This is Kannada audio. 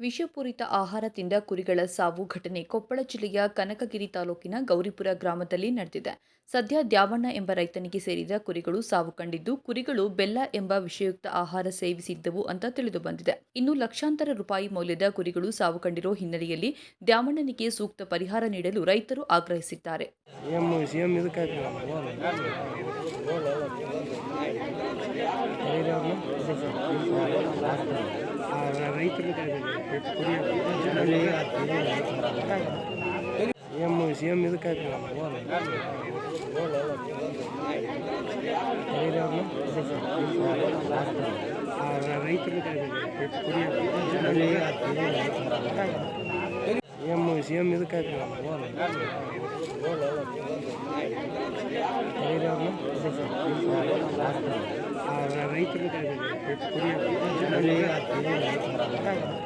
ವಿಷಪೂರಿತ ಆಹಾರ ತಿಂದ ಕುರಿಗಳ ಸಾವು ಘಟನೆ ಕೊಪ್ಪಳ ಜಿಲ್ಲೆಯ ಕನಕಗಿರಿ ತಾಲೂಕಿನ ಗೌರಿಪುರ ಗ್ರಾಮದಲ್ಲಿ ನಡೆದಿದೆ. ಸದ್ಯ ದ್ಯಾವಣ್ಣ ಎಂಬ ರೈತನಿಗೆ ಸೇರಿದ ಕುರಿಗಳು ಸಾವು ಕಂಡಿದ್ದು, ಕುರಿಗಳು ಬೆಲ್ಲ ಎಂಬ ವಿಷಯುಕ್ತ ಆಹಾರ ಸೇವಿಸಿದ್ದವು ಅಂತ ತಿಳಿದು ಬಂದಿದೆ. ಇನ್ನು ಲಕ್ಷಾಂತರ ರೂಪಾಯಿ ಮೌಲ್ಯದ ಕುರಿಗಳು ಸಾವು ಕಂಡಿರೋ ಹಿನ್ನೆಲೆಯಲ್ಲಿ ದ್ಯಾವಣ್ಣನಿಗೆ ಸೂಕ್ತ ಪರಿಹಾರ ನೀಡಲು ರೈತರು ಆಗ್ರಹಿಸಿದ್ದಾರೆ. ಸಿಎಂ ಇದಕ್ಕೆ ಸಿಎಂ ಇದಕ್ಕೆ ರೈತರು